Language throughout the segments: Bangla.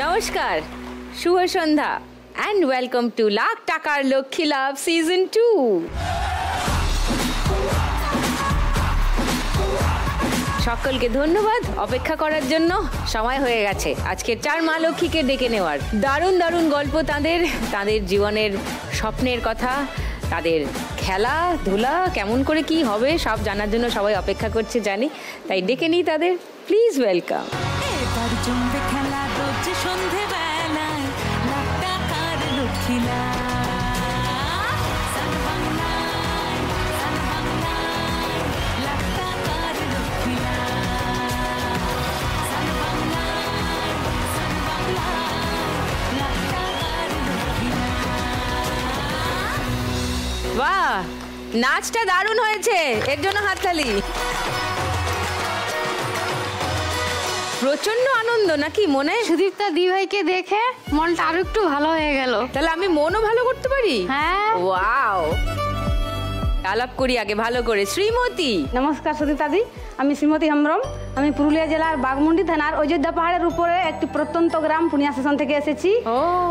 নমস্কার, শুভ সন্ধ্যা and welcome to লাখ টাকার লক্ষ্মী লাভ সিজন 2। সকলকে ধন্যবাদ অপেক্ষা করার জন্য। সময় হয়ে গেছে আজকের 4 মা লক্ষ্মীকে ডেকে নেওয়ার। দারুণ দারুণ গল্প, তাদের জীবনের স্বপ্নের কথা, তাদের খেলাধুলা কেমন করে কি হবে সব জানার জন্য সবাই অপেক্ষা করছে জানি, তাই ডেকে নিই তাদের। Please welcome. বাহ, নাচটা দারুণ হয়েছে, এর জন্য হাততালি। প্রচন্ড আনন্দ নাকি মনে? সুদীপ্তা দি ভাইকে দেখে মনটা আরো একটু ভালো হয়ে গেল। তাহলে আমি মনও ভালো করতে পারি? হ্যাঁ। ওয়াও, আলাপ করি আগে ভালো করে। শ্রীমতী। নমস্কার সুদীপ্তা দি, আমি শ্রীমতী হেমব্রম। আমি পুরুলিয়া জেলার বাঘমুন্ডি থানার অযোধ্যা পাহাড়ের উপরে একটি প্রত্যন্ত গ্রাম পুনিয়া স্টেশন থেকে এসেছি।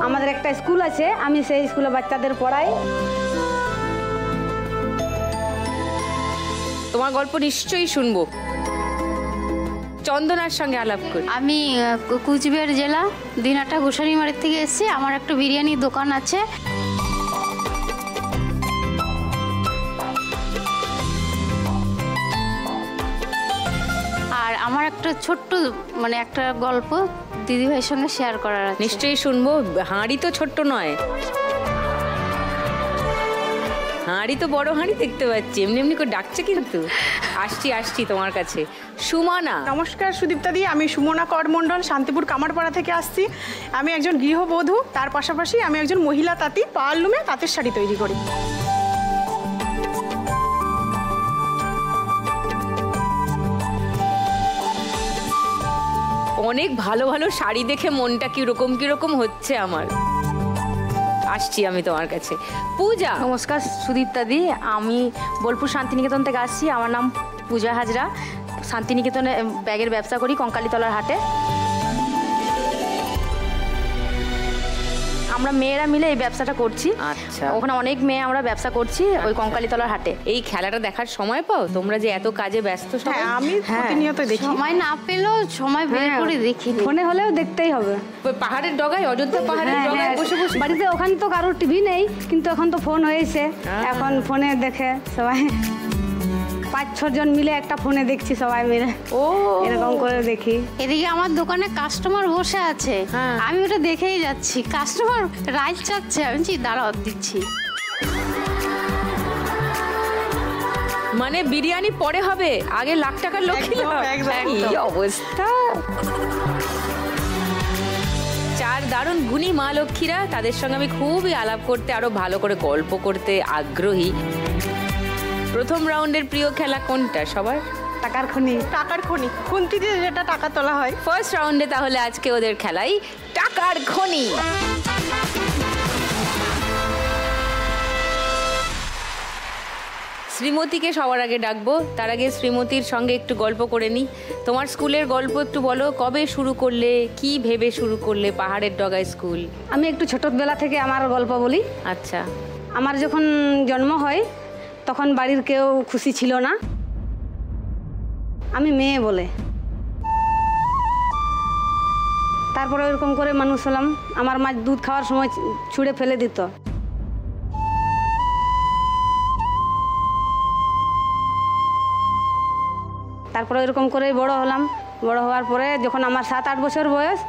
আমাদের একটা স্কুল আছে, আমি সেই স্কুলে বাচ্চাদের পড়াই। তোমার গল্প নিশ্চয়ই শুনবো। চন্দনার সঙ্গে আলাপ করি। আমি কুচবিহার জেলা দিনাটা গোসারিমারির থেকে এসেছি। আমার একটা বিরিয়ানির দোকান আছে। আর আমার একটা ছোট্ট একটা গল্প দিদিভাইয়ের সঙ্গে শেয়ার করার আছে। নিশ্চয়ই শুনবো। হাঁড়ি তো ছোট্ট নয়, হাঁড়ি তো বড় হাঁড়ি দেখতে পাচ্ছি, এমনি এমনি করে ডাকছে কিন্তু। আসছি তোমার কাছে। সুমনা। নমস্কার সুদীপ্তা দি, আমি সুমনা করমণ্ডল, শান্তিপুর কামারপাড়া থেকে আসছি। আমি একজন গৃহবধূ, তার পাশাপাশি আমি একজন মহিলা তাঁতি, পাওয়ারলুমে তাঁতের শাড়ি তৈরি করি। অনেক ভালো ভালো শাড়ি দেখে মনটা কিরকম হচ্ছে আমার। আসছি আমি তোমার কাছে। পূজা। নমস্কার সুদীপ্তা দি, আমি বোলপুর শান্তিনিকেতন থেকে আসছি। আমার নাম পূজা হাজরা। শান্তিনিকেতনে ব্যাগের ব্যবসা করি কঙ্কালীতলার হাটে। আমরা মেয়েরা মিলে এই ব্যবসাটা করছি। আচ্ছা, ওখানে অনেক মেয়ে আমরা ব্যবসা করছি ওই কঙ্কালীতলার হাটে। এই খেলাটা দেখার সময় পাও তোমরা যে এত কাজে ব্যস্ত? হ্যাঁ, আমি প্রতিনিয়ত দেখি। সময় না পেলেও সময় বের করে দেখি। ফোনে হলেও দেখতেই হবে। পাহাড়ের ডগায়, অযোধ্যা পাহাড়ের ডগায় বসে বসে। বাড়িতে ওখানে তো কারোর টিভি নেই, কিন্তু এখন তো ফোন হয়েছে, এখন ফোনে দেখে সবাই। 5-6 জন মিলে একটা ফোনে দেখছি সবাই মিলে। ও এরকম করে দেখি। এদিকে আমার দোকানে কাস্টমার বসে আছে, আমি ওটা দেখেই যাচ্ছি। কাস্টমার রাইস চাচ্ছে, আমি দাঁড়াও দিচ্ছি। মানে বিরিয়ানি পরে হবে, আগে লাখ টাকার লক্ষ্মী লাভ। কি অবস্থা! 4 দারুণ গুণী মা লক্ষ্মীরা, তাদের সঙ্গে আমি খুবই আলাপ করতে, আরো ভালো করে গল্প করতে আগ্রহী। প্রথম রাউন্ডের প্রিয় খেলা কোনটা সবার? টাকার খনি, খুন্তি দিয়ে যেটা টাকা তোলা হয়। ফার্স্ট রাউন্ডে তাহলে আজকে ওদের খেলাই টাকার খনি। শ্রীমতীকে সবার আগে ডাকবো। তার আগে শ্রীমতীর সঙ্গে একটু গল্প করে নিই। তোমার স্কুলের গল্প একটু বলো। কবে শুরু করলে, কি ভেবে শুরু করলে পাহাড়ের ডগায় স্কুল? আমি একটু ছোটবেলা থেকে আমার গল্প বলি। আচ্ছা। আমার যখন জন্ম হয় তখন বাড়ির কেউ খুশি ছিল না, আমি মেয়ে বলে। তারপরে ওইরকম করে মানুষ হলাম। আমার মা দুধ খাওয়ার সময় ছুঁড়ে ফেলে দিত। তারপরে ওইরকম করেই বড় হলাম। বড় হওয়ার পরে যখন আমার 7-8 বছর বয়স,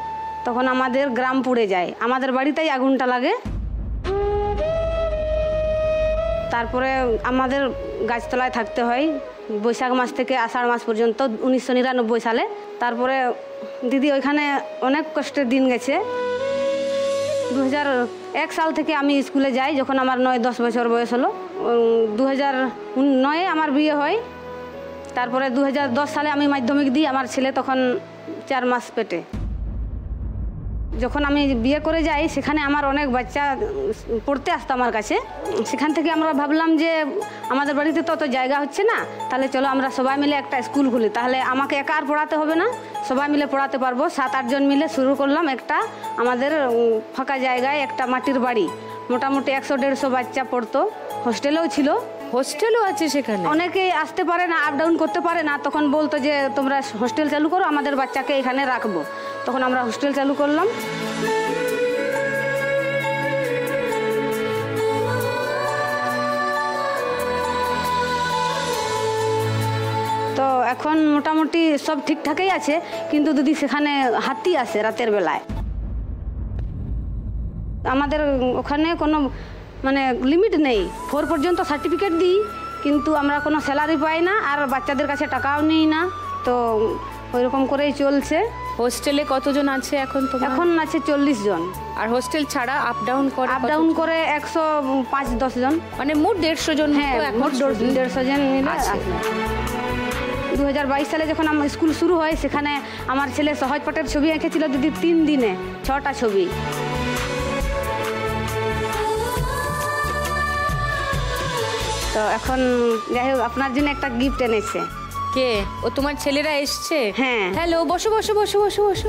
তখন আমাদের গ্রাম পুড়ে যায়। আমাদের বাড়িতেই আগুনটা লাগে। তারপরে আমাদের গাছতলায় থাকতে হয় বৈশাখ মাস থেকে আষাঢ় মাস পর্যন্ত, 1999 সালে। তারপরে দিদি ওইখানে অনেক কষ্টের দিন গেছে। 2001 সাল থেকে আমি স্কুলে যাই, যখন আমার 9-10 বছর বয়স হলো। 2009-এ আমার বিয়ে হয়। তারপরে 2010 সালে আমি মাধ্যমিক দিই। আমার ছেলে তখন 4 মাস পেটে। যখন আমি বিয়ে করে যাই সেখানে আমার অনেক বাচ্চা পড়তে আসতো আমার কাছে। সেখান থেকে আমরা ভাবলাম যে আমাদের বাড়িতে তো অত জায়গা হচ্ছে না, তাহলে চলো আমরা সবাই মিলে একটা স্কুল খুলি, তাহলে আমাকে একা আর পড়াতে হবে না, সবাই মিলে পড়াতে পারবো। 7-8 জন মিলে শুরু করলাম একটা আমাদের ফাঁকা জায়গায় একটা মাটির বাড়ি। মোটামুটি 100-150 বাচ্চা পড়তো, হোস্টেলেও ছিল। হোস্টেলও আছে সেখানে? অনেকেই আসতে পারে না, আপ ডাউন করতে পারে না, তখন বলতো যে তোমরা হোস্টেল চালু করো, আমাদের বাচ্চাকে এখানে রাখবো। তখন আমরা হোস্টেল চালু করলাম। তো এখন মোটামুটি সব ঠিকঠাকই আছে, কিন্তু যদি সেখানে হাতি আসে রাতের বেলায়, আমাদের ওখানে কোনো মানে লিমিট নেই। 4 পর্যন্ত সার্টিফিকেট দিই, কিন্তু আমরা কোনো স্যালারি পাই না, আর বাচ্চাদের কাছে টাকাও নিই না। তো ওইরকম করেই চলছে। হোস্টেলে কতজন আছে এখন? তো এখন আছে 40 জন। আর হোস্টেল ছাড়া আপ ডাউন করে 105-10 জন, মানে মোট 150 জন। হ্যাঁ, মোট 150 জন মিলে আছে। 2022 সালে যখন আমার স্কুল শুরু হয়, সেখানে আমার ছেলে সহজ পাঠের ছবি এঁকেছিল দিদি 3 দিনে 6টা ছবি। তো এখন যাই হোক, আপনার জন্য একটা গিফট এনেছে। কে? ও তোমার ছেলেরা এসছে? হ্যাঁ। হ্যালো, বসো বসো বসো বসো বসো।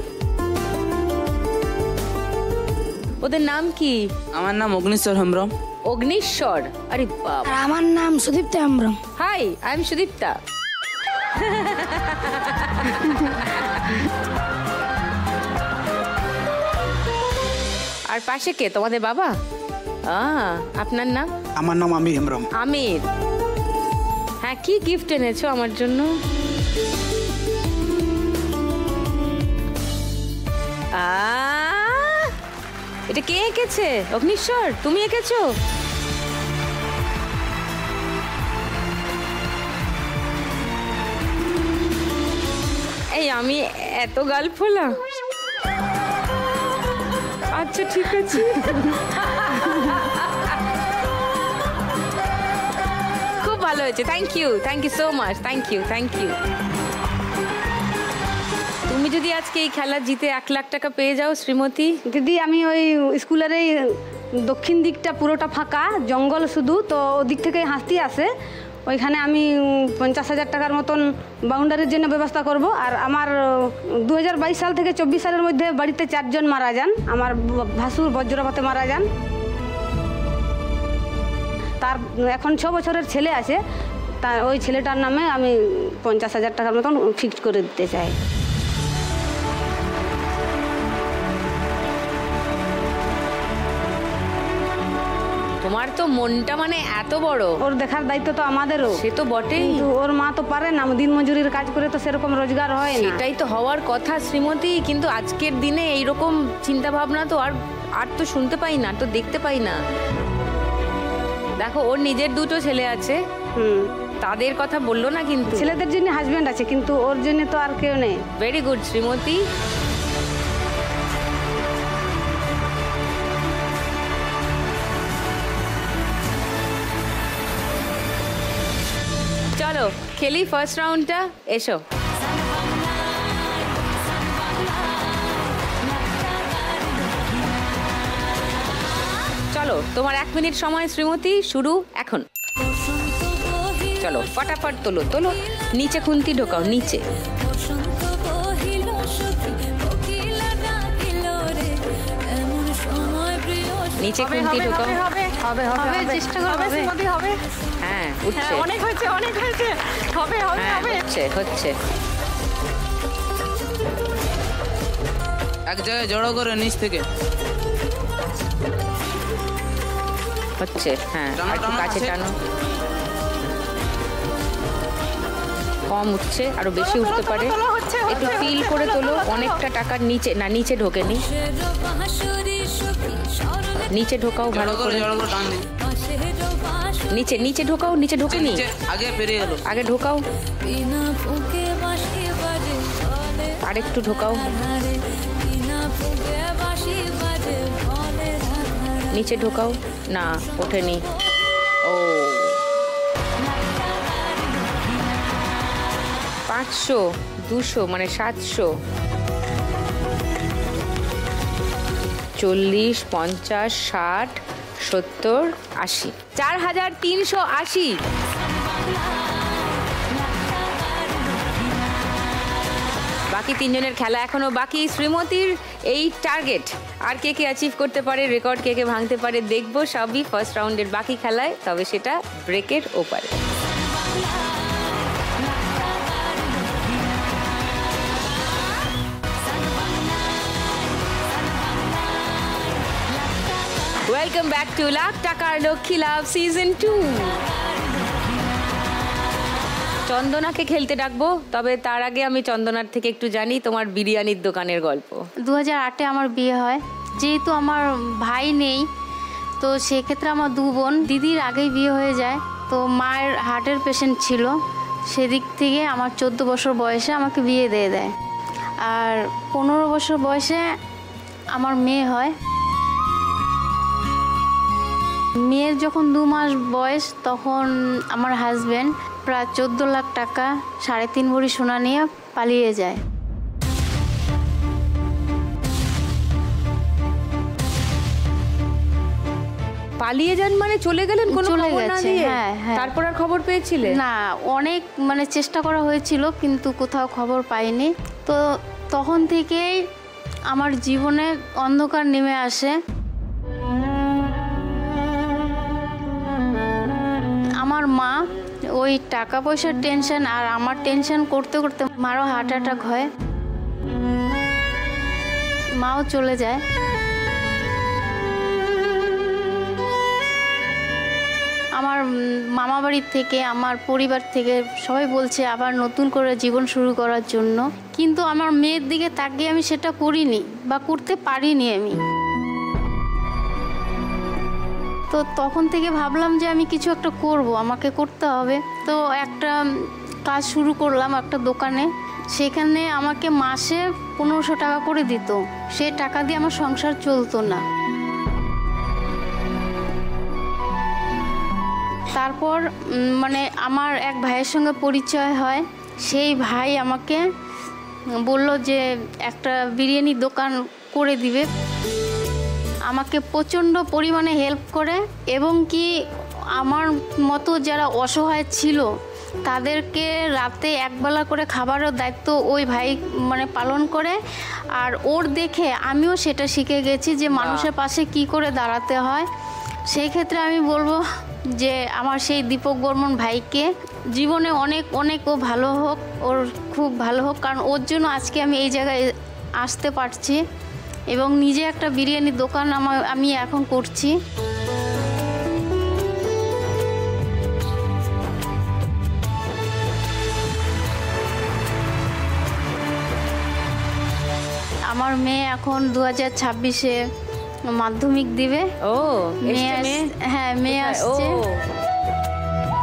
ওদের নাম কি? আমার নাম অগ্নিশ্বর হেমব্রম। অগ্নিশ্বর? আরে বাবা। আর আমার নাম Sudipta Hembrom. Hi, I am Sudipta. আর পাশে কে? তোমাদের বাবা? আপনার নাম? আমার নাম আমির হেমব্রম। আমির। হ্যাঁ, কি গিফট এনেছো আমার জন্য? এটা কে এঁকেছে? অগ্নিশ্বর, তুমি এঁকেছো? এই আমি এত গাল ফোলা? আচ্ছা ঠিক আছে। খুব ভালো হয়েছে, thank you so much, thank you. তুমি যদি আজকে এই খেলা জিতে 1 লাখ টাকা পেয়ে যাও শ্রীমতী। দিদি, আমি ওই স্কুলের এই দক্ষিণ দিকটা পুরোটা ফাঁকা, জঙ্গল শুধু, তো ওদিক থেকে হাতি আসে, ওইখানে আমি 50,000 টাকার মতন বাউন্ডারির জন্য ব্যবস্থা করব। আর আমার 2022 সাল থেকে 24 সালের মধ্যে বাড়িতে 4 জন মারা যান। আমার ভাসুর বজ্রপাতে মারা যান। তার এখন 6 বছরের ছেলে আছে, তার ওই ছেলেটার নামে আমি 50,000 টাকার মতন ফিক্সড করে দিতে চাই। তোমার তো মনটা মানে এত বড়। ওর দেখার দায়িত্ব তো আমাদেরও। সে তো বটেই। কিন্তু ওর মা তো পারে না, দিন মজুরির কাজ করে তো সেরকম রোজগার হয় না। সেটাই তো হওয়ার কথা শ্রীমতী, কিন্তু আজকের দিনে এইরকম চিন্তা ভাবনা তো আর তো শুনতে পাই না, তো দেখতে পাই না। দেখো, ওর নিজের 2টো ছেলে আছে, তাদের কথা বললো না, কিন্তু ছেলেদের জন্য হাজবেন্ড আছে, কিন্তু ওর জন্য তো আর কেউ নেই। Very good Shrimati. চলো খেলি ফার্স্ট রাউন্ডটা, এসো। চলো, তোমার 1 মিনিট সময় শ্রীমতী, শুরু এখন। চলো ফটাফট তোলো, নিচে খুন্তি ঢোকাও, নিচে। নিচে খুন্তি ঢোকাও। চেষ্টা করবে। হ্যাঁ, উঠছে। অনেক হয়েছে। হবে। হচ্ছে। এক জায়গায় জড়ো করে নিচ থেকে হচ্ছে। হ্যাঁ, একটু কাছে টানো। কম উঠছে, আরো বেশি উঠতে পারে। একটু ফিল করে তোলো। অনেকটা টাকার নিচে না, নিচে ঢোকেনি। নিচে ঢোকাও ভালো করে। নিচে ঢোকাও, নিচে ঢোকেনি। আগে পেরিয়ে গেল। আগে ঢোকাও, আরেকটু ঢোকাও। নিচে ঢোকাও। না, ওঠেনি। ও 500, 200 মানে 700। 40, 50, 60, 70, 80, 4380। বাকি তিনজনের খেলা এখনো বাকি। শ্রীমতীর এই টার্গেট, আর কে কে অ্যাচিভ করতে পারে, রেকর্ড কে কে ভাঙতে পারে দেখবো সবই ফার্স্ট রাউন্ডের বাকি খেলায়, তবে সেটা ব্রেকের ওপারে। ওয়েলকাম ব্যাক টু লাখ টাকার লক্ষ্মী লাভ সিজন 2। চন্দনাকে খেলতে ডাকবো, তবে তার আগে আমি চন্দনার থেকে একটু জানি তোমার বিরিয়ানির দোকানের গল্প। 2008-এ আমার বিয়ে হয়। যেহেতু আমার ভাই নেই, তো সেক্ষেত্রে আমার 2 বোন, দিদির আগেই বিয়ে হয়ে যায়। তো মায়ের হার্টের পেশেন্ট ছিল, সেদিক থেকে আমার 14 বছর বয়সে আমাকে বিয়ে দিয়ে দেয়। আর 15 বছর বয়সে আমার মেয়ে হয়। মেয়ের যখন 2 মাস বয়স, তখন আমার হাজব্যান্ড প্রায় 14 লাখ টাকা, 3.5 ভরি সোনা নিয়ে পালিয়ে যায়। পালিয়ে যান মানে চলে গেলেন কোনো চলে খবর না গেছে, দিয়ে? হ্যাঁ, হ্যাঁ। তারপর আর খবর পেয়েছিলে? না, অনেক চেষ্টা করা হয়েছিল, কিন্তু কোথাও খবর পাইনি। তো তখন থেকেই আমার জীবনে অন্ধকার নেমে আসে। আমার মা ওই টাকা পয়সার টেনশন আর আমার টেনশন করতে করতে মারও হার্ট অ্যাটাক হয়, মাও চলে যায়। আমার মামা বাড়ির থেকে, আমার পরিবার থেকে সবাই বলছে আবার নতুন করে জীবন শুরু করার জন্য, কিন্তু আমার মেয়ের দিকে তাকিয়ে আমি সেটা করিনি বা করতে পারিনি আমি। তো তখন থেকে ভাবলাম যে আমি কিছু একটা করব, আমাকে করতে হবে। তো একটা কাজ শুরু করলাম একটা দোকানে। সেখানে আমাকে মাসে 1500 টাকা করে দিত। সে টাকা দিয়ে আমার সংসার চলতো না। তারপর আমার এক ভাইয়ের সঙ্গে পরিচয় হয়। সেই ভাই আমাকে বলল যে একটা বিরিয়ানির দোকান করে দিবে। আমাকে প্রচণ্ড পরিমাণে হেল্প করে, এবং কি আমার মতো যারা অসহায় ছিল তাদেরকে রাতে একবেলা করে খাবারের দায়িত্ব ওই ভাই পালন করে। আর ওর দেখে আমিও সেটা শিখে গেছি যে মানুষের পাশে কি করে দাঁড়াতে হয়। সেই ক্ষেত্রে আমি বলবো যে আমার সেই দীপক বর্মন ভাইকে জীবনে অনেক অনেক ও ভালো হোক, ওর খুব ভালো হোক, কারণ ওর জন্য আজকে আমি এই জায়গায় আসতে পারছি এবং নিজে একটা বিরিয়ানির দোকান আমি এখন করছি। আমার মেয়ে এখন 2026-এ মাধ্যমিক দিবে। ও হ্যাঁ, মেয়ে আসছে।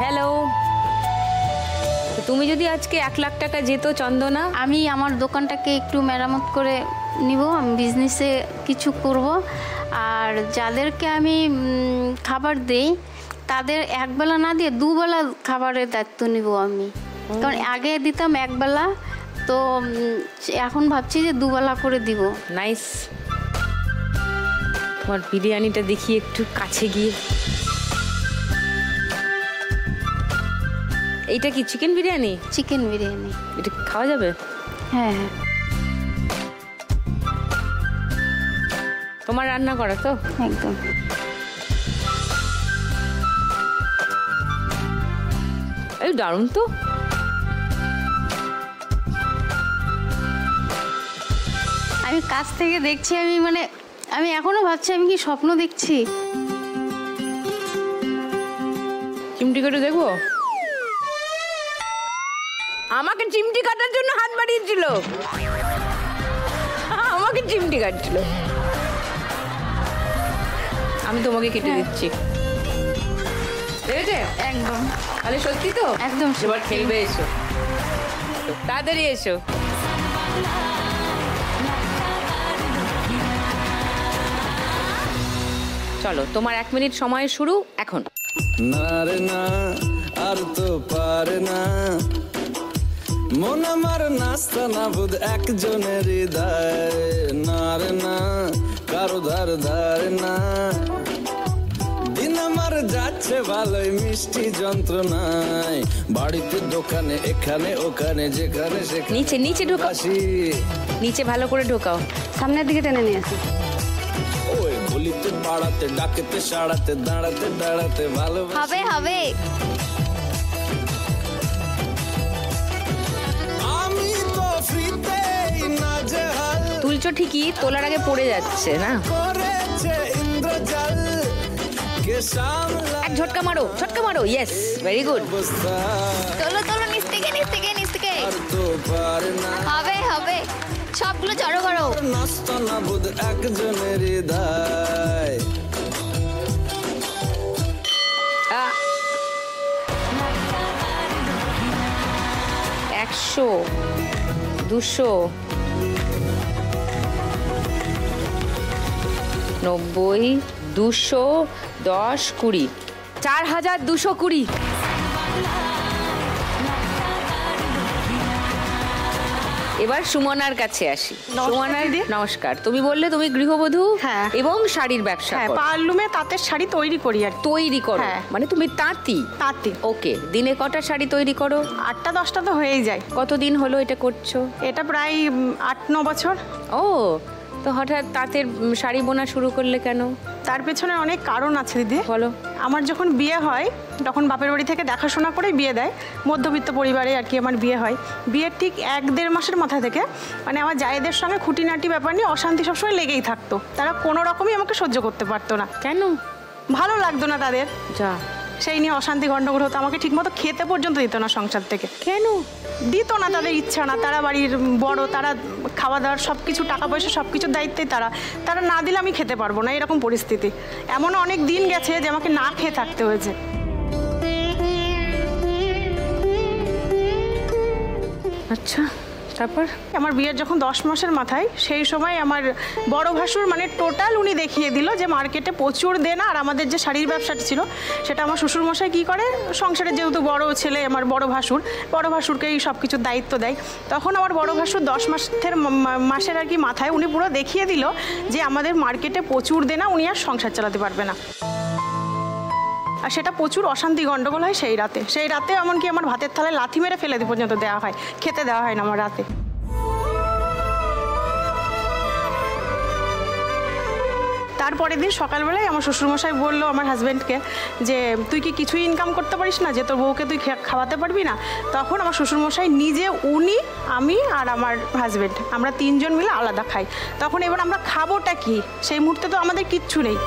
হ্যালো, তুমি যদি আজকে 1 লাখ টাকা যেত চন্দনা, আমি আমার দোকানটাকে একটু মেরামত করে নিব, আমি বিজনেসে কিছু করব। আর যাদেরকে আমি খাবার দেই তাদের একবেলা না দিয়ে 2 বেলা খাবারের দায়িত্ব নিব আমি। কারণ আগে দিতাম একবেলা, তো এখন ভাবছি যে 2 বেলা করে দিব। নাইস। তোমার বিরিয়ানিটা দেখি একটু কাছে গিয়ে। এইটা কি চিকেন বিরিয়ানি? চিকেন বিরিয়ানি। এটা খাওয়া যাবে? হ্যাঁ হ্যাঁ। তোমার রান্না করা তো? একদম। এই দারুণ তো। আমি কাছ থেকে দেখছি, আমি এখনো ভাবছি আমি কি স্বপ্ন দেখছি। চিমটি কেটে দেখবো? আমাকে চিমটি কাটার জন্য হাত বাড়িয়েছিল, আমাকে চিমটি কাটছিল। আমি তোমাকে কেটে দিচ্ছি, দেখেছে? একদম। তাহলে সত্যি তো? একদম। এবার খেলবে, এসো তাড়াতাড়ি এসো। চলো, তোমার 1 মিনিট সময় শুরু এখন। না রে না, আর তো পারে না, মন আমার নাস্তা না বুধ একজনের হৃদয়। না রে না, ধার ধার ধার না, দিন আমার যাচ্ছে ভালোই মিষ্টি যন্ত্রণায়, বাড়িতে দোকানে এখানে ওখানে যেখানে সেখানে। নিচে নিচে ঢোকাও, নিচে ভালো করে ঢোকাও, সামনের দিকে টেনে নিয়ে আসি। ওই গলিতে পাড়াতে ডাকেতে সাড়াতে দাঁড়াতে দাঁড়াতে ভালো হবে হবে। আমি তো ফ্রিতেই নাজেহাল তুলছো ঠিকই, তোলার আগে পড়ে যাচ্ছে না। করেছে ইন্দ্রজাল, কে সামলা এক ঝটকা মারো, ঝটকা মারো, ইয়েস, ভেরি গুড। অবস্থা তোলো তোলো, নিচ থেকে নিচ থেকে নিচ থেকে। আর তো পারে না, হবে হবে, সবগুলো জড়ো করো। নাস্তা না বোধ একজনের দায়। 100, 200, 90, 200, 10, 20, 4220। এবার সুমনার কাছে আসি। সুমনার, নমস্কার। তুমি বললে তুমি গৃহবধূ হ্যাঁ। এবং শাড়ির ব্যবসা হ্যাঁ, করো। পার্লুমে তাঁতের শাড়ি তৈরি করি আর কি। তৈরি করো, হ্যাঁ। মানে তুমি তাঁতি? তাঁতি। ওকে, দিনে কটা শাড়ি তৈরি করো? 8টা-10টা তো হয়েই যায়। কতদিন হলো এটা করছো? এটা প্রায় 8-9 বছর। ও, তো হঠাৎ তাঁতের শাড়ি বোনা শুরু করলে কেন? তার পেছনে অনেক কারণ আছে দিদি। বলো। আমার যখন বিয়ে হয় তখন বাপের বাড়ি থেকে দেখাশোনা করেই বিয়ে দেয়, মধ্যবিত্ত পরিবারে আর কি আমার বিয়ে হয়। বিয়ের ঠিক 1-1.5 মাসের মাথা থেকে মানে আমার জায়েদের সঙ্গে খুঁটিনাটি ব্যাপার নিয়ে অশান্তি সবসময় লেগেই থাকতো। তারা কোনো রকমই আমাকে সহ্য করতে পারতো না। কেন? ভালো লাগতো না তাদের, যা, সেই নিয়ে অশান্তি গণ্ডগোল হতো। আমাকে ঠিকমতো খেতে পর্যন্ত দিত না সংসার থেকে। কেন দিত না? তাদের ইচ্ছা না, তারা বাড়ির বড়, তারা খাওয়া দাওয়ার সব কিছু, টাকা পয়সা সব কিছুর দায়িত্বে তারা না দিলে আমি খেতে পারবো না, এরকম পরিস্থিতি। এমন অনেক দিন গেছে যে আমাকে না খেয়ে থাকতে হয়েছে। আচ্ছা, তারপর? আমার বিয়ের যখন 10 মাসের মাথায়, সেই সময় আমার বড় ভাসুর মানে টোটাল উনি দেখিয়ে দিল যে মার্কেটে প্রচুর দেনা। আর আমাদের যে শাড়ির ব্যবসাটা ছিল সেটা আমার শ্বশুরমশাই কী করে, সংসারে যেহেতু বড় ছেলে আমার বড় ভাসুরকেই সব কিছুর দায়িত্ব দেয়। তখন আমার বড় ভাসুর 10 মাসের আর কি মাথায় উনি পুরো দেখিয়ে দিল যে আমাদের মার্কেটে প্রচুর দেনা, উনি আর সংসার চালাতে পারবে না। আর সেটা প্রচুর অশান্তি গণ্ডগোল হয় সেই রাতে এমনকি আমার ভাতের থালায় লাথি মেরে ফেলে পর্যন্ত দেওয়া হয়, খেতে দেওয়া হয় না আমার রাতে। তারপরের দিন সকালবেলায় আমার শ্বশুরমশাই বললো আমার হাজব্যান্ডকে যে তুই কি কিছুই ইনকাম করতে পারিস না, যে তোর বউকে তুই খাওয়াতে পারবি না? তখন আমার শ্বশুরমশাই নিজে, উনি, আমি আর আমার হাজব্যান্ড, আমরা 3 জন মিলে আলাদা খাই। তখন এবার আমরা খাবোটা কি? সেই মুহূর্তে তো আমাদের কিচ্ছু নেই।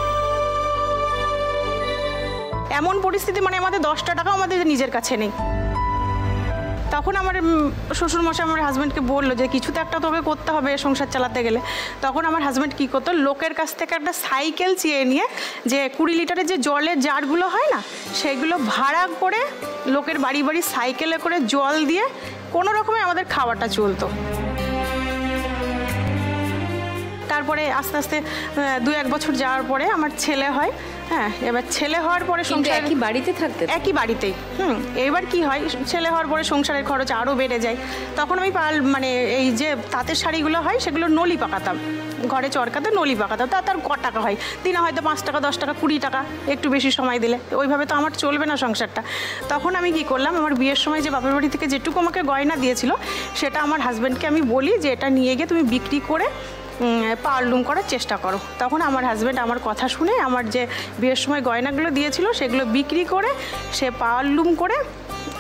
এমন পরিস্থিতি, মানে আমাদের 10টা টাকাও আমাদের নিজের কাছে নেই। তখন আমার শ্বশুরমশাই আমার হাজব্যান্ডকে বললো যে কিছু তো একটা তোকে করতে হবে সংসার চালাতে গেলে। তখন আমার হাজব্যান্ড কী করতো, লোকের কাছ থেকে একটা সাইকেল চেয়ে নিয়ে, যে 20 লিটারের যে জলের জারগুলো হয় না, সেগুলো ভাড়া করে লোকের বাড়ি বাড়ি সাইকেলে করে জল দিয়ে কোনো রকমে আমাদের খাওয়াটা চলতো। তারপরে আস্তে আস্তে 2-1 বছর যাওয়ার পরে আমার ছেলে হয়। হ্যাঁ, এবার ছেলে হওয়ার পরে সংসার, একই বাড়িতে থাকতে, একই বাড়িতেই। এবার কি হয়, ছেলে হওয়ার পরে সংসারের খরচ আরও বেড়ে যায়। তখন আমি মানে এই যে তাঁতের শাড়িগুলো হয় সেগুলো নলি পাকাতাম, ঘরে চরকাতে নলি পাকাতাম। তার ক টাকা হয় দিনে, হয়তো 5 টাকা, 10 টাকা, 20 টাকা, একটু বেশি সময় দিলে। ওইভাবে তো আমার চলবে না সংসারটা। তখন আমি কি করলাম, আমার বিয়ের সময় যে বাপের বাড়ি থেকে যেটুকু আমাকে গয়না দিয়েছিল সেটা আমার হাজব্যান্ডকে আমি বলি যে এটা নিয়ে গিয়ে তুমি বিক্রি করে পাওয়ারলুম করার চেষ্টা করো। তখন আমার হাজব্যান্ড আমার কথা শুনে আমার যে বিয়ের সময় গয়নাগুলো দিয়েছিল সেগুলো বিক্রি করে সে পাওয়ারলুম করে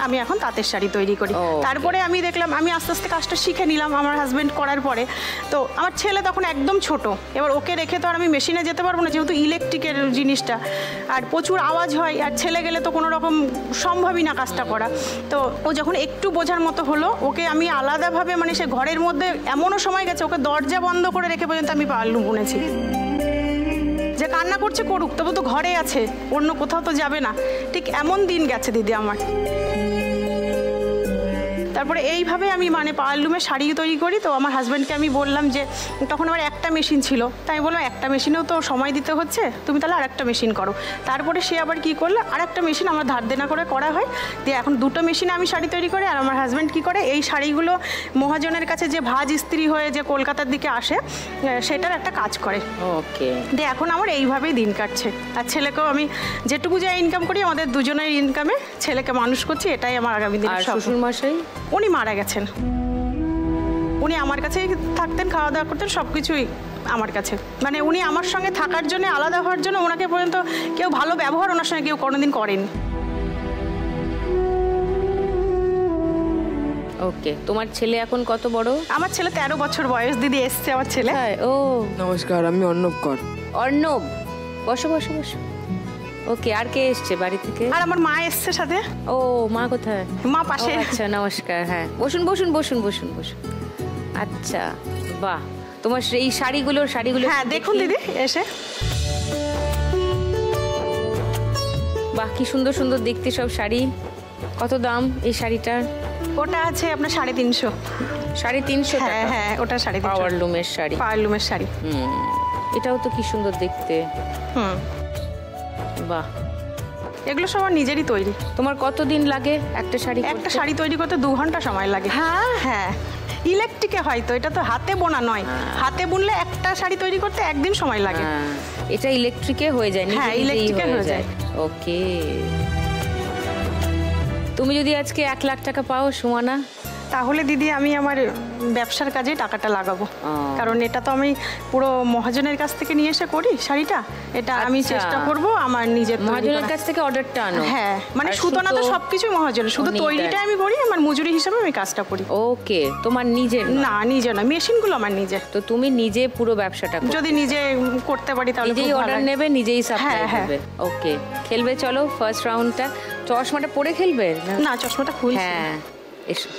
আমি এখন তাঁতের শাড়ি তৈরি করি। তারপরে আমি দেখলাম, আমি আস্তে আস্তে কাজটা শিখে নিলাম আমার হাজব্যান্ড করার পরে। তো আমার ছেলে তখন একদম ছোট, এবার ওকে রেখে তো আর আমি মেশিনে যেতে পারবো না, যেহেতু ইলেকট্রিকের জিনিসটা, আর প্রচুর আওয়াজ হয়, আর ছেলে গেলে তো কোনো রকম সম্ভবই না কাজটা করা। তো ও যখন একটু বোঝার মতো হলো, ওকে আমি আলাদাভাবে, মানে সে ঘরের মধ্যে এমনও সময় গেছে ওকে দরজা বন্ধ করে রেখে পর্যন্ত আমি পাওয়ারলুম বুনেছি। যে কান্না করছে করুক, তবু তো ঘরে আছে, অন্য কোথাও তো যাবে না। ঠিক এমন দিন গেছে দিদি আমার। তারপরে এইভাবে আমি মানে পাওয়ারলুমে শাড়ি তৈরি করি। তো আমার হাজব্যান্ডকে আমি বললাম যে, তখন আমার একটা মেশিন ছিল, তাই বললাম একটা মেশিনেও তো সময় দিতে হচ্ছে, তুমি তাহলে আরেকটা মেশিন করো। তারপরে সে আবার কি করলো, আরেকটা মেশিন আমার ধার দেনা করে করা হয়, দিয়ে এখন দুটো মেশিনে আমি শাড়ি তৈরি করি। আর আমার হাজব্যান্ড কি করে, এই শাড়িগুলো মহাজনের কাছে যে ভাঁজ ইস্ত্রি হয়ে যে কলকাতার দিকে আসে সেটার একটা কাজ করে। ওকে, দিয়ে এখন আমার এইভাবেই দিন কাটছে। আর ছেলেকেও আমি যেটুকু যা ইনকাম করি, আমাদের দুজনের ইনকামে ছেলেকে মানুষ করছি, এটাই আমার আগামী দিনের আর স্বপ্ন। শ্বশুরমশাই? উনি মারা গেছেন। উনি আমার কাছেই থাকতেন, খাওয়া দাওয়া করতেন, সব কিছুই আমার কাছে। মানে উনি আমার সঙ্গে থাকার জন্য, আলাদা হওয়ার জন্য ওনাকে পর্যন্ত কেউ ভালো ব্যবহার ওনার সঙ্গে কেউ কোনোদিন করেনি। ওকে, তোমার ছেলে এখন কত বড়? আমার ছেলে 13 বছর বয়স। দিদি এসছে আমার ছেলে। হ্যাঁ, ও নমস্কার, আমি অর্ণব কর। অর্ণব, বসো বসো বসো। ওকে, আর কে এসছে বাড়ি থেকে? আর আমার মা এসছে সাথে। ও, মা কোথায়? মা ও, পাশে। আচ্ছা, নমস্কার। হ্যাঁ, বসুন বসুন বসুন বসুন বসুন। আচ্ছা, বাহ, তোমার এই শাড়িগুলো হ্যাঁ দেখুন দিদি এসে। বাহ, কি সুন্দর সুন্দর দেখতে সব শাড়ি। কত দাম এই শাড়িটার? ওটা আছে আপনার 350। 350 হ্যাঁ টাকা? হ্যাঁ, ওটা 350। পাওয়ারলুমের শাড়ি। পাওয়ারলুমের শাড়ি। এটাও তো কি সুন্দর দেখতে। বাহ, এগুলো সব আমার নিজেরই তৈরি। তোমার কতদিন লাগে একটা শাড়ি? একটা শাড়ি তৈরি করতে 2 ঘন্টা সময় লাগে। হ্যাঁ হ্যাঁ, ইলেকট্রিকে হয়তো, এটা তো হাতে বোনা নয়। হাতে বুনলে একটা শাড়ি তৈরি করতে একদিন সময় লাগে। এটা ইলেকট্রিকে হয়ে যায়? হ্যাঁ, ইলেকট্রিকে হয়ে যায়। ওকে, তুমি যদি আজকে 1 লাখ টাকা পাও সুমনা, তাহলে দিদি আমি আমার ব্যবসার কাজে টাকাটা লাগাবো। কারণ এটা তো আমি পুরো মহাজনের কাছ থেকে নিয়ে এসে করি শাড়িটা। এটা আমি চেষ্টা করব আমার নিজের মহাজনের কাছ থেকে অর্ডারটা আনো। হ্যাঁ, মানে সুতো না তো সবকিছু মহাজন, শুধু তৈরিটা আমি করি, আমার মজুরি হিসাবে আমি কাজটা করি। ওকে, তোমার নিজের না? নিজে না, মেশিনগুলো আমার নিজে। তো তুমি নিজে পুরো ব্যবসাটা যদি নিজে করতে পারি তাহলে নিজেই অর্ডার নেবে, নিজেই সাপ্লাই করবে। ওকে, খেলবে চলো ফার্স্ট রাউন্ডটা। চশমাটা পরে খেলবে? না, চশমাটা খুলছি। হ্যাঁ, এসো।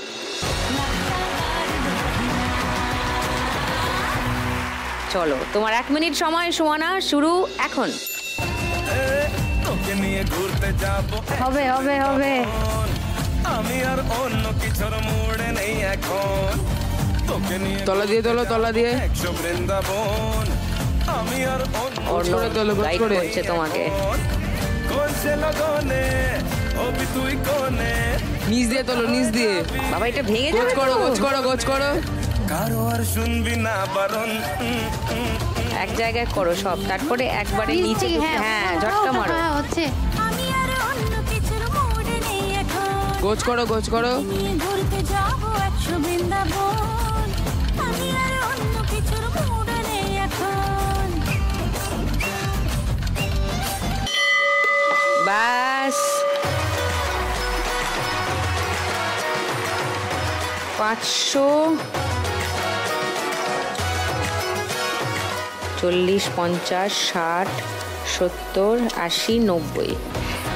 চলো, তোমার 1 মিনিট সময় সুমনা, শুরু এখন। হবে হবে হবে। আমি আর অন্য কিছুর মুড়ে নেই এখন, তোকে নিয়ে তলা দিয়ে তোলো, তলা দিয়ে। 100 বৃন্দাবন, আমি আর অর্ণব গাইড করছে তোমাকে। কোনসে লগনে হবি তুই কোনে, নিচ দিয়ে তোলো, নিচ দিয়ে। বাবা, এটা ভেঙে গোছ যাবে করো, তো। গোছ করো, গোছ করো। কারো আর শুনবি না বারণ। এক জায়গায় করো সব, তারপরে একবারে নিচে। হ্যাঁ, ঝটকা মারো। হচ্ছে। গোছ করো, গোছ করো। ব্যাস, 500, 40, 50, 60, 70, 80, 90,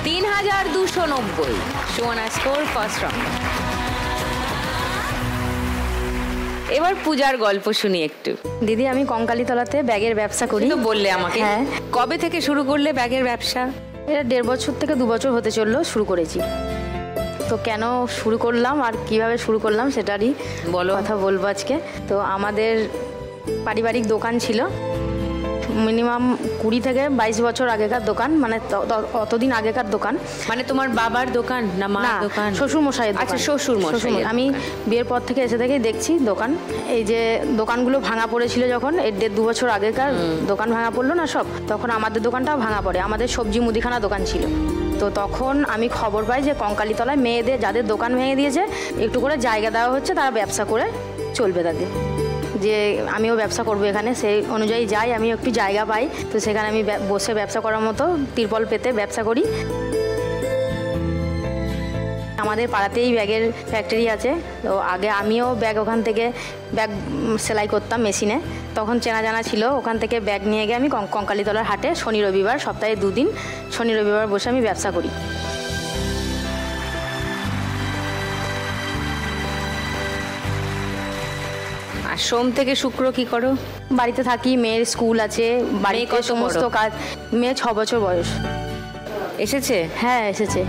3290। Sumana score first round. এবার পূজার গল্প শুনি একটু। দিদি, আমি কঙ্কালীতলাতে ব্যাগের ব্যবসা করি। তো বললে আমাকে। হ্যাঁ। কবে থেকে শুরু করলে ব্যাগের ব্যবসা? এটা 1.5 বছর থেকে 2 বছর হতে চললো শুরু করেছি। তো কেন শুরু করলাম আর কিভাবে শুরু করলাম সেটারই কথা বলবো আজকে। তো আমাদের পারিবারিক দোকান ছিল, মিনিমাম 20 থেকে 22 বছর আগেকার দোকান, মানে অতদিন আগেকার দোকান। মানে তোমার বাবার দোকান না মার দোকান? শ্বশুর মশাইয়ের দোকান। আচ্ছা, শ্বশুর মশাই। আমি বিয়ের পর থেকে এসে থেকেই দেখছি দোকান। এই যে দোকানগুলো ভাঙা পড়েছিল যখন, 1.5-2 বছর আগেকার দোকান ভাঙা পড়লো না সব, তখন আমাদের দোকানটাও ভাঙা পড়ে। আমাদের সবজি মুদিখানা দোকান ছিল। তো তখন আমি খবর পাই যে কঙ্কালীতলায় মেয়েদের যাদের দোকান ভেঙে দিয়েছে একটু করে জায়গা দেওয়া হচ্ছে, তারা ব্যবসা করে চলবে তাদের, যে আমিও ব্যবসা করবো এখানে। সেই অনুযায়ী যাই, আমি একটু জায়গা পাই, তো সেখানে আমি বসে ব্যবসা করার মতো তিরপল পেতে ব্যবসা করি। আমাদের পাড়াতেই ব্যাগের ফ্যাক্টরি আছে। তো আগে আমিও ব্যাগ ওখান থেকে ব্যাগ সেলাই করতাম মেশিনে, তখন চেনা জানা ছিল। ওখান থেকে ব্যাগ নিয়ে গিয়ে আমি কঙ্কালীতলার হাটে শনি রবিবার, সপ্তাহে 2 দিন শনি রবিবার বসে আমি ব্যবসা করি। আর সোম থেকে শুক্র কি করো? বাড়িতে থাকি, মেয়ের স্কুল আছে, বাড়িতে সমস্ত কাজ। মেয়ে 6 বছর বয়স। এসেছে? হ্যাঁ, এসেছে।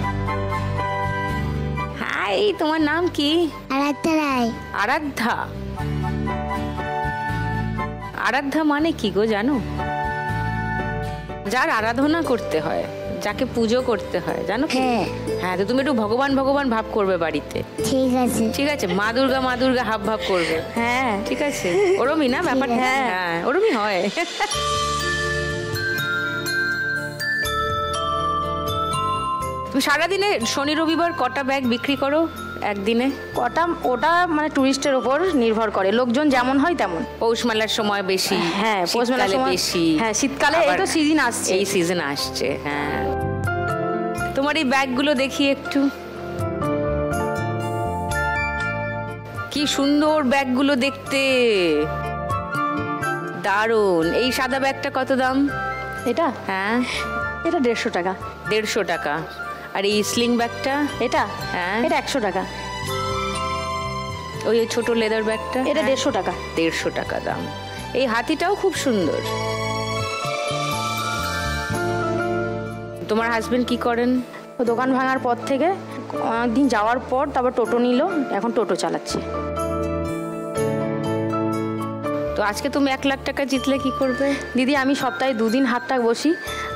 হাই হাই, তোমার নাম কি? আরাধ্যা রায়। আরাধ্যা? আরাধ্যা মানে কি গো জানো? যার আরাধনা করতে হয়, যাকে পুজো করতে হয়, জানো? হ্যাঁ। হ্যাঁ, তো তুমি একটু ভগবান ভগবান ভাব করবে বাড়িতে। ঠিক আছে। ঠিক আছে, মা দুর্গা মা দুর্গা হাব ভাব করবে। হ্যাঁ ঠিক আছে, ওরমই না ব্যাপারটা? হ্যাঁ, ওরমই হয়। তুমি সারাদিনে শনি রবিবার কটা ব্যাগ বিক্রি করো একদিনে? কটা ওটা মানে টুরিস্টের উপর নির্ভর করে, লোকজন যেমন হয় তেমন। পৌষ মেলার সময় বেশি, হ্যাঁ পৌষ মেলার সময় বেশি। হ্যাঁ শীতকালে এই তো সিজন আসছে, এই সিজন আসছে। হ্যাঁ, তোমার এই ব্যাগগুলো দেখি একটু, কি সুন্দর ব্যাগগুলো দেখতে, দারুণ। এই সাদা ব্যাগটা কত দাম? এটা? হ্যাঁ, এটা 150 টাকা। 150 টাকা। আর এই স্লিং ব্যাগটা? এটা? হ্যাঁ, এটা 100 টাকা। ওই ছোট লেদার ব্যাগটা? এটা 150 টাকা। 150 টাকা দাম। এই হাতিটাও খুব সুন্দর। তোমার হাজবেন্ড কি করেন? দোকান ভাঙার পর থেকে অনেকদিন যাওয়ার পর তারপর টোটো নিল, এখন টোটো চালাচ্ছে। তো আজকে তুমি 1 লাখ টাকা জিতলে কি করবে? দিদি আমি সপ্তাহে 2 দিন হাতটাক বসি,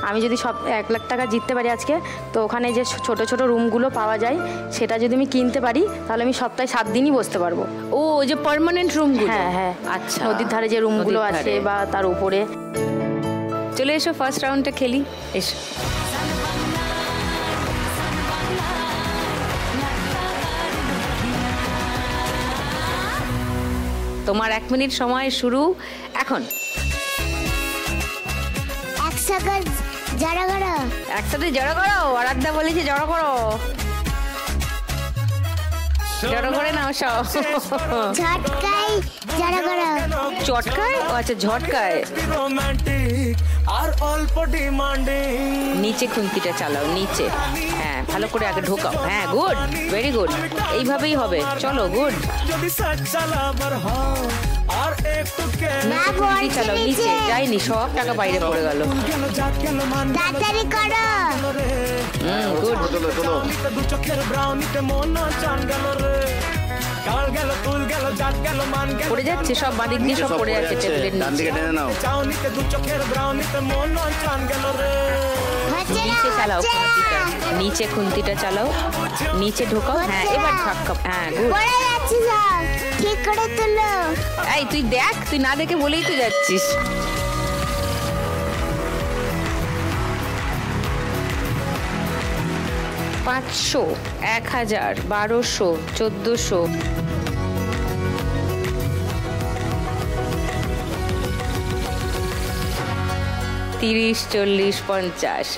আমি যদি 1 লাখ টাকা জিততে পারি আজকে, তো ওখানে যে ছোট ছোট রুমগুলো পাওয়া যায় সেটা যদি আমি কিনতে পারি তাহলে আমি সপ্তাহে 7 দিনই বসতে পারবো। ও, যে পার্মানেন্ট রুমগুলো? হ্যাঁ হ্যাঁ। আচ্ছা, নদীর ধারে যে রুমগুলো আছে বা তার উপরে। চলে এসো, ফার্স্ট রাউন্ডটা খেলি। এসো। তোমার 1 মিনিট সময় শুরু এখন। একসাথে জড়ো করো। একসাথে জড়ো করো। আরাধ্যা বলেছে জড়ো করো। জড়ো করে নাও সব। ঝটকাই জড়ো করো। চটকায়? ও আচ্ছা, ঝটকায়। আর অল্প ডিমান্ডিং। নিচে খুন্তিটা চালাও, নিচে। হ্যাঁ, ভালো করে আগে ঢোকাও। হ্যাঁ, গুড, ভেরি গুড। এইভাবেই হবে, চলো, গুড। যদি চালাবার হয় আর একটু না খুন্তি চালাও, নিচে। যায়নি, সব টাকা বাইরে পড়ে গেল। তাড়াতাড়ি করো। গুড। দু চোখের ব্রাউনিতে মন চান গেল রে। কাল গেল, তুল গেল, জাত গেল, মান গেল। পড়ে যাচ্ছে সব, বাড়ির দিয়ে সব পড়ে যাচ্ছে টেবিলের নিচে। চাউনিতে দু চোখের ব্রাউনিতে মন চান গেল রে। নিচে চালাও খুন্তিটা, নিচে খুন্তিটা চালাও, নিচে ঢোকাও। হ্যাঁ, এবার ধাক্কা। হ্যাঁ, গুড। পড়ে যাচ্ছি সব, ঠিক করে তুলো। এই তুই দেখ, তুই না দেখে বলেই তো যাচ্ছিস। $500, 1000, 1200, 1400। $30, 40, 50,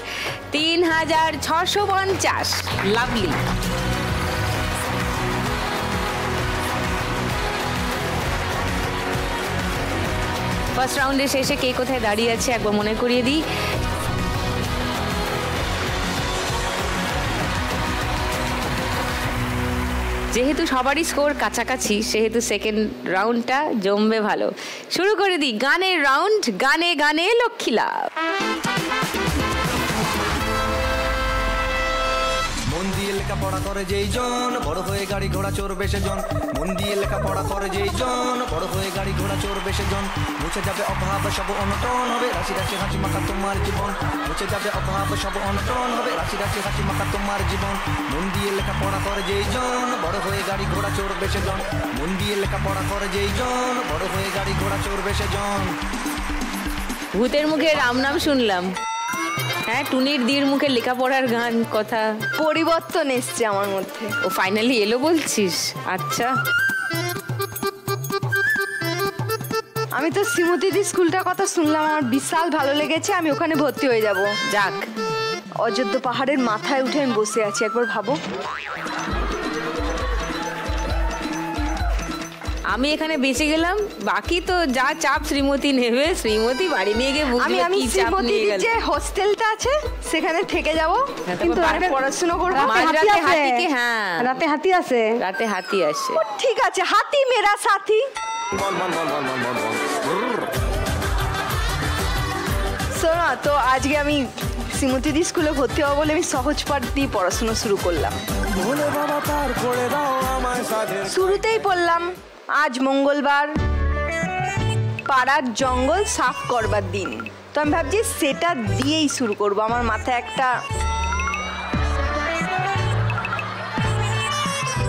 3650। লাভলি। ফার্স্ট রাউন্ডের শেষে কে কোথায় দাঁড়িয়ে আছে একবার মনে করিয়ে দিই। যেহেতু সবারই স্কোর কাছাকাছি, সেহেতু সেকেন্ড রাউন্ডটা জমবে ভালো। শুরু করে দিই গানের রাউন্ড। গানে গানে লক্ষ্মী লাভ। মন দিয়ে লেখাপড়া করে যেই জন, বড় হয়ে গাড়ি ঘোড়া চড়বে সেজন। মন দিয়ে লেখাপড়া করে যেই জন, বড় হয়ে গাড়ি ঘোড়া চড়বে সেজন। মুছে যাবে অভাব, সব অনটন হবে, রাশি রাশি হাসি মাখা তোমার জীবন। মুছে যাবে অভাব, সব অনটন হবে, রাশি রাশি হাসি মাখা তোমার জীবন। মন দিয়ে লেখাপড়া করে যেই জন, বড় হয়ে গাড়ি ঘোড়া চড়বে সেজন। মন দিয়ে লেখাপড়া করে যেই জন, বড় হয়ে গাড়ি ঘোড়া চড়বে সেজন। ভূতের মুখে রাম নাম শুনলাম। হ্যাঁ, টুনির দির মুখে লেখাপড়ার গান কথা। পরিবর্তন এসছে আমার মধ্যে। ও ফাইনালি এলো বলছিস? আচ্ছা, আমি তো শ্রীমতীদি স্কুলটার কথা শুনলাম, আমার বিশাল ভালো লেগেছে, আমি ওখানে ভর্তি হয়ে যাব। যাক, অযোধ্যা পাহাড়ের মাথায় উঠে আমি বসে আছি, একবার ভাবো। আমি এখানে বেঁচে গেলাম, বাকি তো যা চাপ শ্রীমতী নেবে, শ্রীমতী বাড়ি নিয়ে গিয়ে বুঝবে আমি কি চাপ নিয়ে গেল। যে হোস্টেলটা আছে সেখানে থেকে যাব, কিন্তু রাতে পড়াশোনা করব। মাঝরাতে হাতিকে, হ্যাঁ রাতে হাতি আসে। রাতে হাতি আসে। ঠিক আছে, হাতি মেরা সাথী। শোনো, তো আজকে আমি শ্রীমতীদি স্কুলে ভর্তি হবো বলে আমি সহজ পাঠ দিয়ে পড়াশোনা শুরু করলাম। শুরুতেই পড়লাম আজ মঙ্গলবার, পাড়ার জঙ্গল সাফ করবার দিন। তো আমি ভাবছি সেটা দিয়েই শুরু করব। আমার মাথায় একটা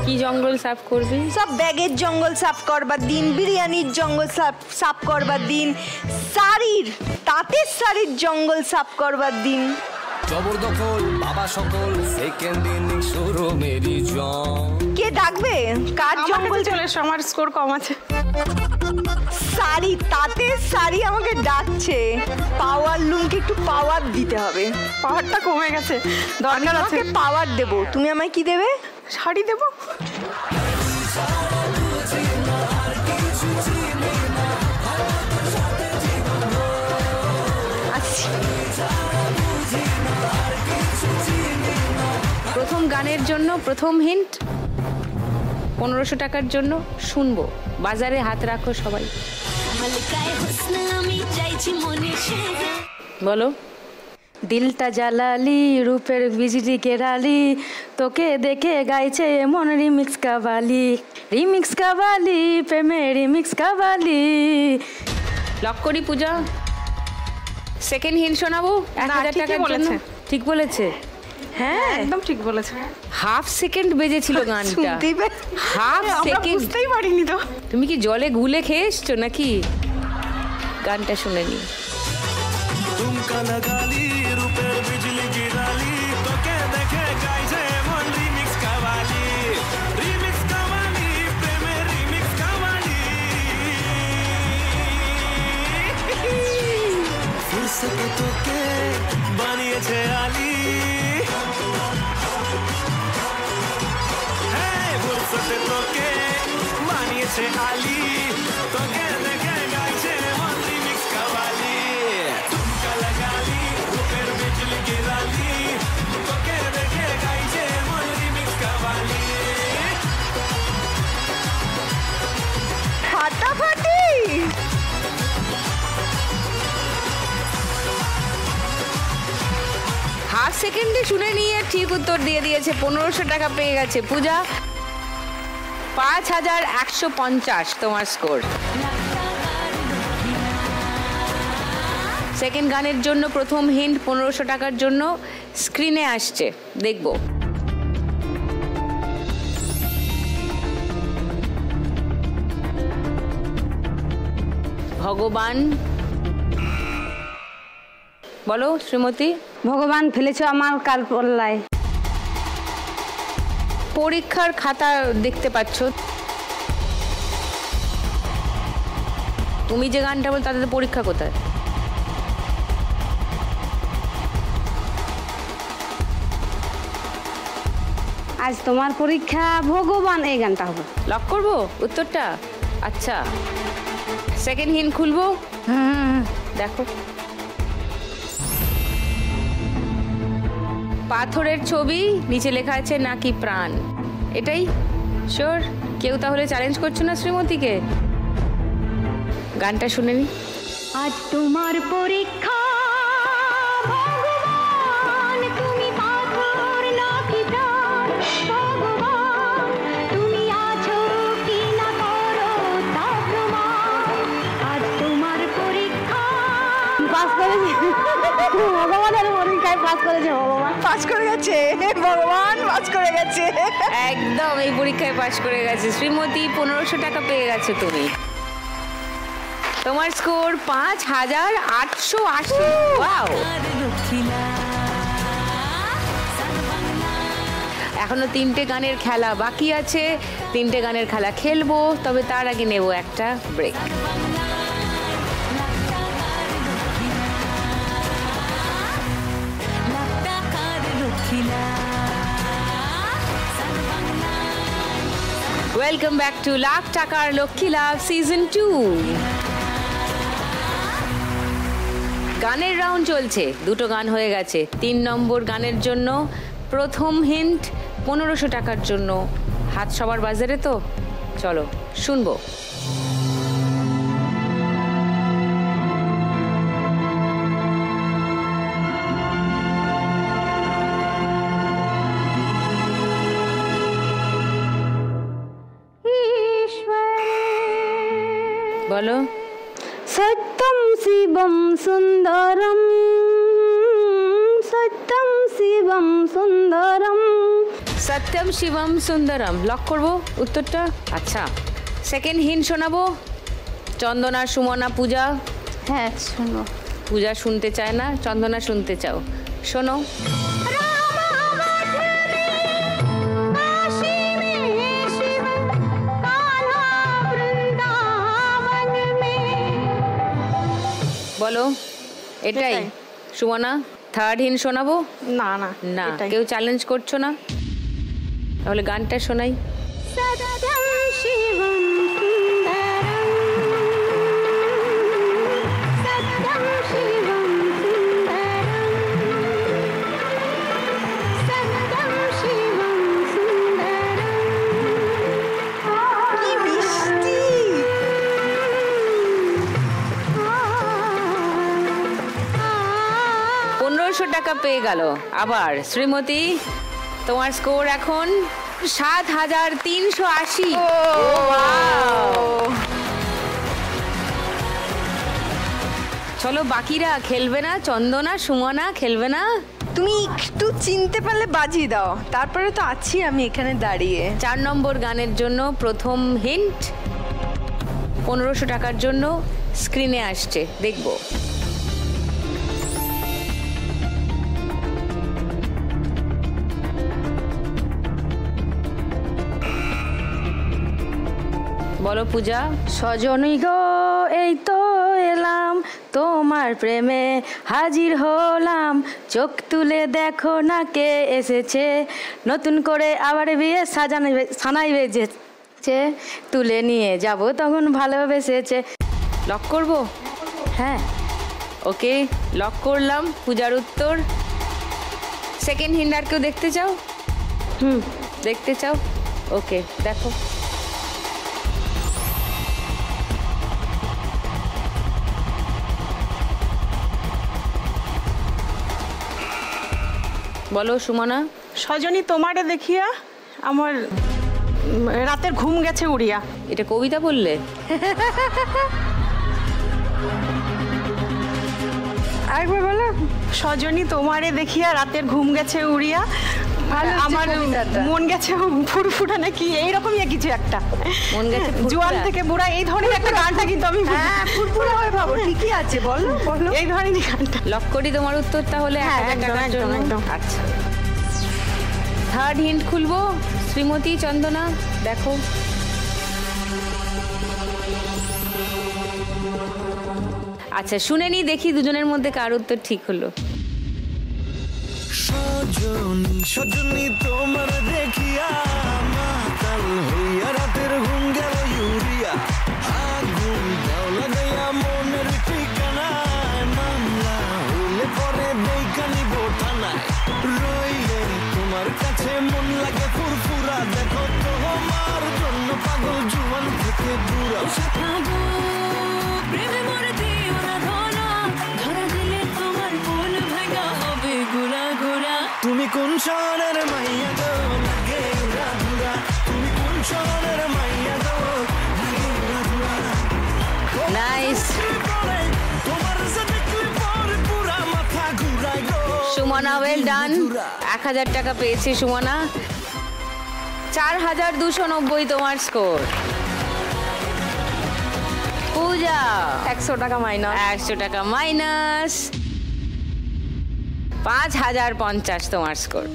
কি জঙ্গল সাফ করবি? সব ব্যাগের জঙ্গল সাফ করবার দিন, বিরিয়ানির জঙ্গল সাফ করবার দিন, শাড়ির তাঁতের শাড়ির জঙ্গল সাফ করবার দিন। জবরদখল বাবা সকল সেকেন্ড ইনিং শুরু মেরি জন। কে ডাকবে? কার জঙ্গল? চলে এসো, আমার স্কোর কম আছে। শাড়ি, তাঁতের শাড়ি আমাকে ডাকছে। পাওয়ার লুমকে একটু পাওয়ার দিতে হবে। পাওয়ারটা কমে গেছে, দরকার আছে। পাওয়ার দেবো, তুমি আমায় কি দেবে? শাড়ি দেবো। প্রথম গানের জন্য প্রথম হিন্ট 1500 টাকার জন্য শুনবো। বাজারে হাত রাখো সবাই। বলো। দিলটা জ্বালালি রূপের বিজলি কেরালি, তোকে দেখে গাইছে এমন রিমিক্স কাবালি, রিমিক্স কাবালি প্রেমে রিমিক্স কাবালি। লক করি পূজা। সেকেন্ড হিন্ট শোনাবো 1000 টাকার জন্য। ঠিক বলেছে? হ্যাঁ একদম ঠিক বলেছে। হাফ সেকেন্ড বেজেছিল গানটা। হাফ সেকেন্ড বুঝতেই পারিনি তো। তুমি কি জলে গুলে খেয়ে এসছো নাকি? গানটা শুনে নি। तुमका लगाली रूपेर बिजली गिराली तोके देखे गाइছে মন রিমিক্স কাওয়ালি, রিমিক্স কাওয়ালি প্রেমে রিমিক্স কাওয়ালি। ফুরসত তোকে বানিয়েছে আলি, হ্যাঁ ফুরসত তোকে বানিয়েছে আলি, তোকে দেখে গাইছে মন রিমিক্স কাওয়ালি। ফাটাফাটি। হাফ সেকেন্ডে শুনে নিয়ে ঠিক উত্তর দিয়ে দিয়েছে। 1500 টাকা পেয়ে গেছে পূজা। 5150 তোমার স্কোর। সেকেন্ড গানের জন্য প্রথম হিন্ট 1500 টাকার জন্য স্ক্রিনে আসছে, দেখবো। ভগবান। বলো শ্রীমতী। ভগবান ফেলেছো আমার কাল পল্লায়। পরীক্ষার খাতা দেখতে পাচ্ছ। তুমি যে গানটা বল তাদের পরীক্ষা কোথায়? আজ তোমার পরীক্ষা ভগবান, এই গানটা হবে। লক করবো উত্তরটা? আচ্ছা সেকেন্ড হিন্ট খুলবো। দেখো পাথরের ছবি, নিচে লেখা আছে নাকি প্রাণ। এটাই শিওর? কেউ তাহলে চ্যালেঞ্জ করছো না শ্রীমতীকে? গানটা শুনে নি। আজ তোমার পরীক্ষা ভগবান, তুমি পাথর নাকি প্রাণ, ভগবান তুমি আছো কি না করো তা প্রমাণ। আজ তোমার পরীক্ষা। পাস করেছি ভগবানের পরীক্ষায় পাস করেছে। ভগবান পাস করে গেছে, ভগবান পাস করে গেছে। একদম এই পরীক্ষায় পাস করে গেছে শ্রীমতী। 1500 টাকা পেয়ে গেছে তুমি। তোমার স্কোর 5880। ওয়াও। এখনো 3টে গানের খেলা বাকি আছে। 3টে গানের খেলা খেলবো, তবে তার আগে নেব একটা break. Welcome back to lakh টাকার লক্ষ্মী লাভ সিজন 2। গানের রাউন্ড চলছে। 2টো গান হয়ে গেছে। 3 নম্বর গানের জন্য প্রথম হিন্ট 1500 টাকার জন্য। হাত সবার বাজারে তো, চলো শুনবো। বলো। সত্যম শিবম সুন্দরম, সত্যম শিবম সুন্দরম। সত্যম শিবম সুন্দরম লক করবো উত্তরটা। আচ্ছা, সেকেন্ড হিন্ট শোনাবো। চন্দনা, সুমনা, পূজা। হ্যাঁ শোনো। পূজা শুনতে চায় না, চন্দনা শুনতে চাও, শোনো। বলো এটাই সুমনা। থার্ড হিন্ট শোনাবো? না না না, এটাই। কেউ চ্যালেঞ্জ করছো না, তাহলে গানটা শোনাই। সত্যম শিবম সুন্দরম, সত্যম শিবম সুন্দরম, সত্যম শিবম সুন্দরম। কি মিষ্টি! 1500 টাকা পেয়ে গেল। আবার শ্রীমতী, তোমার স্কোর এখন 7380। চলো, বাকিরা খেলবে না? চন্দনা, সুমনা খেলবে না? তুমি একটু চিনতে পারলে বাজিয়ে দাও, তারপরে তো আছি আমি এখানে দাঁড়িয়ে। 4 নম্বর গানের জন্য প্রথম হিন্ট 1500 টাকার জন্য স্ক্রিনে আসছে, দেখবো। বলো পূজা। সজনী গো এই তো এলাম, তোমার প্রেমে হাজির হলাম, চোখ তুলে দেখো না কে এসেছে, নতুন করে আবার বিয়ে সানাই বেজেছে, তুলে নিয়ে যাব তখন ভালোবেসেছে। লক করবো? হ্যাঁ ওকে, লক করলাম পূজার উত্তর। সেকেন্ড হিন্ট আর কেউ দেখতে চাও? দেখতে চাও? ওকে, দেখো। বলো সুমনা। সজনী তোমারে দেখিয়া আমার রাতের ঘুম গেছে উড়িয়া। এটা কবিতা বললে? আরেকবার বলো। সজনী তোমারে দেখিয়া রাতের ঘুম গেছে উড়িয়া, আমার মন গেছে ফুরফুরা নাকি এইরকমই কিছু একটা। মন গেছে জোয়ান থেকে বুড়া, এই ধরনের একটা গানটা কিন্তু আমি ফুরফুরা হয়ে ভাবো, ঠিকই আছে, বলো বলো। এই ধরনের গানটা। লক করি তোমার উত্তর তাহলে? হ্যাঁ, একদম একদম একদম। আচ্ছা, থার্ড হিন্ট খুলবো। শ্রীমতী, চন্দনা দেখো। আচ্ছা, শুনে নি, দেখি দুজনের মধ্যে কার উত্তর ঠিক হলো। সজনী সজনী তোমার দেখিয়া মাতাল হইয়া রাতের ঘুম গেল ইউরিয়া, আগুন দাও লাগাইয়া মনের ঠিকানায়, মামলা হইলে পরে বৈজ্ঞানি বোঠানায়, রইলে তোমার কাছে মন লাগে ফুরফুরা, দেখো তোমার জন্য পাগল জুয়ান থেকে বুড়া। প্রেমে মরে দিও না ধরা, ধরা দিলে তোমার মন ভাঙা হবে গোরা গোরা। তুমি কোন শহরের মাইয়া গো লাগে উড়া ধুরা, তুমি কোন শহরের মাইয়া গো লাগে উড়া ধুরা। নাইস। তোমার যে দেখলে পরে পুরা মাথা ঘুরায় গো। Sumana well done. 1000 টাকা পেয়েছে সুমনা। 4290 তোমার স্কোর। পূজা 100 টাকা মাইনাস। 100 টাকা মাইনাস। 5050 তোমার স্কোর।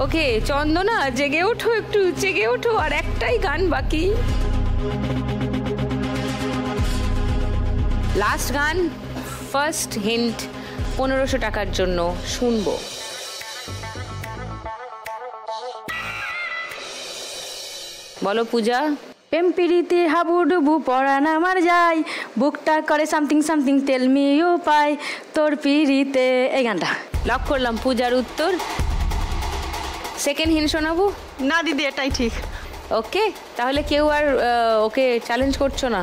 ওকে চন্দনা, জেগে ওঠো, একটু জেগে ওঠো, আর একটাই গান বাকি। লাস্ট গান, ফার্স্ট হিন্ট 1500 টাকার জন্য শুনবো। বলো পূজা। প্রেম পিড়িতে হাবুডুবু পড়ান আমার যাই, বুকটা করে something something tell me you পাই, তোর পিড়িতে, এই গানটা। লক করলাম পূজার উত্তর। সেকেন্ড হিন্ট শোনাবো? না দিদি, এটাই ঠিক। ওকে, তাহলে কেউ আর ওকে চ্যালেঞ্জ করছো না?